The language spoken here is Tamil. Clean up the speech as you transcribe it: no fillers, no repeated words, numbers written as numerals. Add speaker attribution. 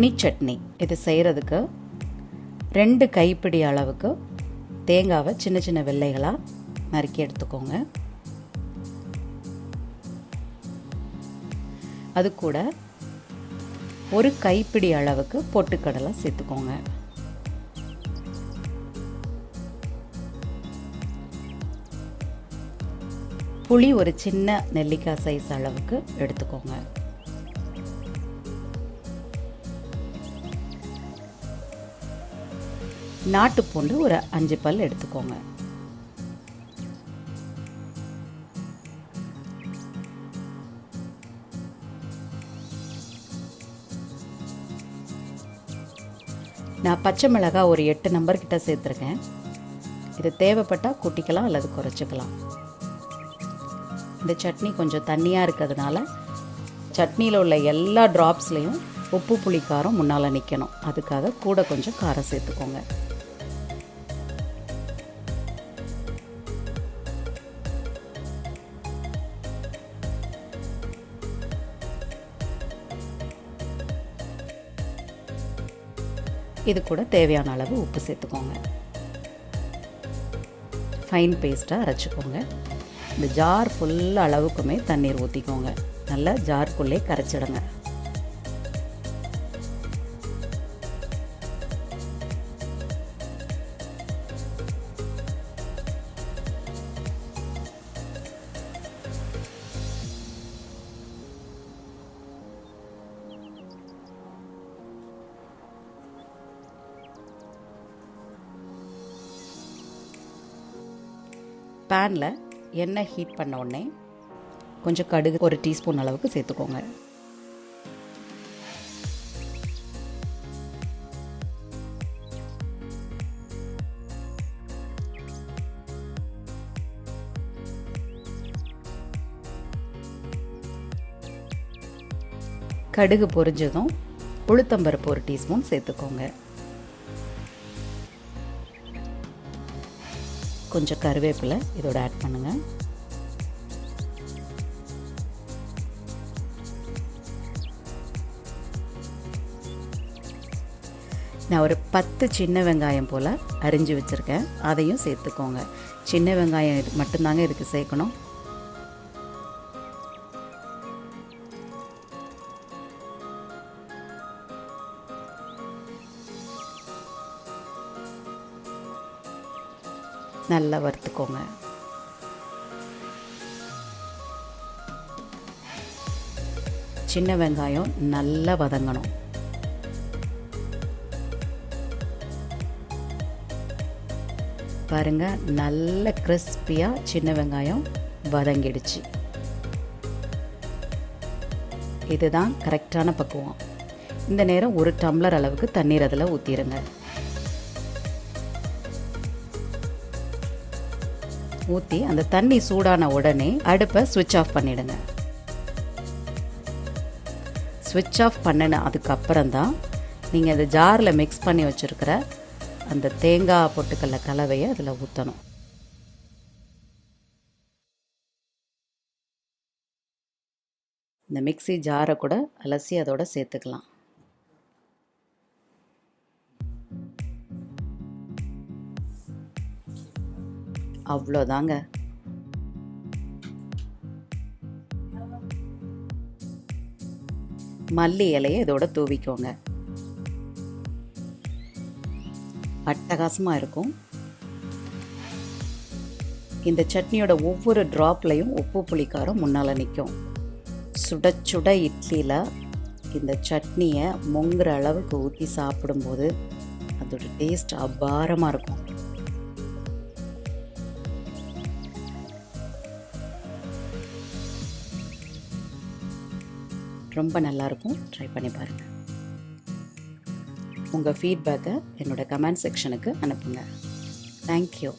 Speaker 1: துணி சட்னி. இது செய்கிறதுக்கு 2 கைப்பிடி அளவுக்கு தேங்காவை சின்ன சின்ன வெள்ளைகளாக நறுக்கி எடுத்துக்கோங்க. அது கூட 1 கைப்பிடி அளவுக்கு பொட்டுக்கடலை சேர்த்துக்கோங்க. புளி ஒரு சின்ன நெல்லிக்காய் சைஸ் அளவுக்கு எடுத்துக்கோங்க. நாட்டுப்பூண்டு ஒரு 5 பல் எடுத்துக்கோங்க. நான் பச்சை மிளகாய் ஒரு 8 நம்பர் கிட்ட சேர்த்துருக்கேன். இது தேவைப்பட்டால் கூட்டிக்கலாம் அல்லது குறைச்சிக்கலாம். இந்த சட்னி கொஞ்சம் தண்ணியாக இருக்கிறதுனால சட்னியில் உள்ள எல்லா ட்ராப்ஸ்லேயும் உப்பு புளி காரம் முன்னால் நிற்கணும். அதுக்காக கூட கொஞ்சம் காரம் சேர்த்துக்கோங்க. இது கூட தேவையான அளவு உப்பு சேர்த்துக்கோங்க. ஃபைன் பேஸ்ட்டாக அரைச்சிக்கோங்க. இந்த ஜார் ஃபுல் அளவுக்குமே தண்ணீர் ஊற்றிக்கோங்க. நல்லா ஜாருக்குள்ளே கரைச்சிடுங்க. பேனில் எண்ணெய் ஹீட் பண்ண உடனே கொஞ்சம் கடுகு ஒரு டீஸ்பூன் அளவுக்கு சேர்த்துக்கோங்க. கடுகு பொரிஞ்சதும் உளுத்தம்பருப்பு ஒரு டீஸ்பூன் சேர்த்துக்கோங்க. கொஞ்சம் கருவேப்பிலை இதோட ஆட் பண்ணுங்கள். நான் ஒரு 10 சின்ன வெங்காயம் போல் அரிஞ்சு வச்சுருக்கேன். அதையும் சேர்த்துக்கோங்க. சின்ன வெங்காயம் இது மட்டும்தாங்க இதுக்கு சேர்க்கணும். நல்லா வறுத்துக்கோங்க. சின்ன வெங்காயம் நல்லா வதங்கணும். பாருங்க, நல்ல கிறிஸ்பியாக சின்ன வெங்காயம் வதங்கிடுச்சு. இதுதான் கரெக்டான பக்குவம். இந்த நேரம் 1 டம்ளர் அளவுக்கு தண்ணீர் அதில் ஊற்றிடுங்க. ஊற்றி அந்த தண்ணி சூடான உடனே அடுப்பை ஸ்விட்ச் ஆஃப் பண்ணிவிடுங்க. ஸ்விட்ச் ஆஃப் பண்ணின அதுக்கப்புறம் தான் நீங்கள் அந்த ஜாரில் மிக்ஸ் பண்ணி வச்சுருக்கிற அந்த தேங்காய் பொட்டுக்கடலை கலவையை அதில் ஊற்றணும். இந்த மிக்ஸி ஜாரை கூட அலசி அதோட சேர்த்துக்கலாம். அவ்வளோதாங்க. மல்லி இலையை இதோட தூவிக்கோங்க. அட்டகாசமாக இருக்கும். இந்த சட்னியோட ஒவ்வொரு ட்ராப்லையும் உப்பு புளிக்காரம் முன்னால் நிற்கும். சுட சுட இட்லியில் இந்த சட்னியை முங்குற அளவுக்கு ஊற்றி சாப்பிடும்போது அதோட டேஸ்ட் அபாரமாக இருக்கும். ரொம்ப நல்லாயிருக்கும். ட்ரை பண்ணி பாருங்கள். உங்கள் ஃபீட்பேக்கை என்னோடய கமெண்ட் செக்ஷனுக்கு அனுப்புங்க. தேங்க்யூ.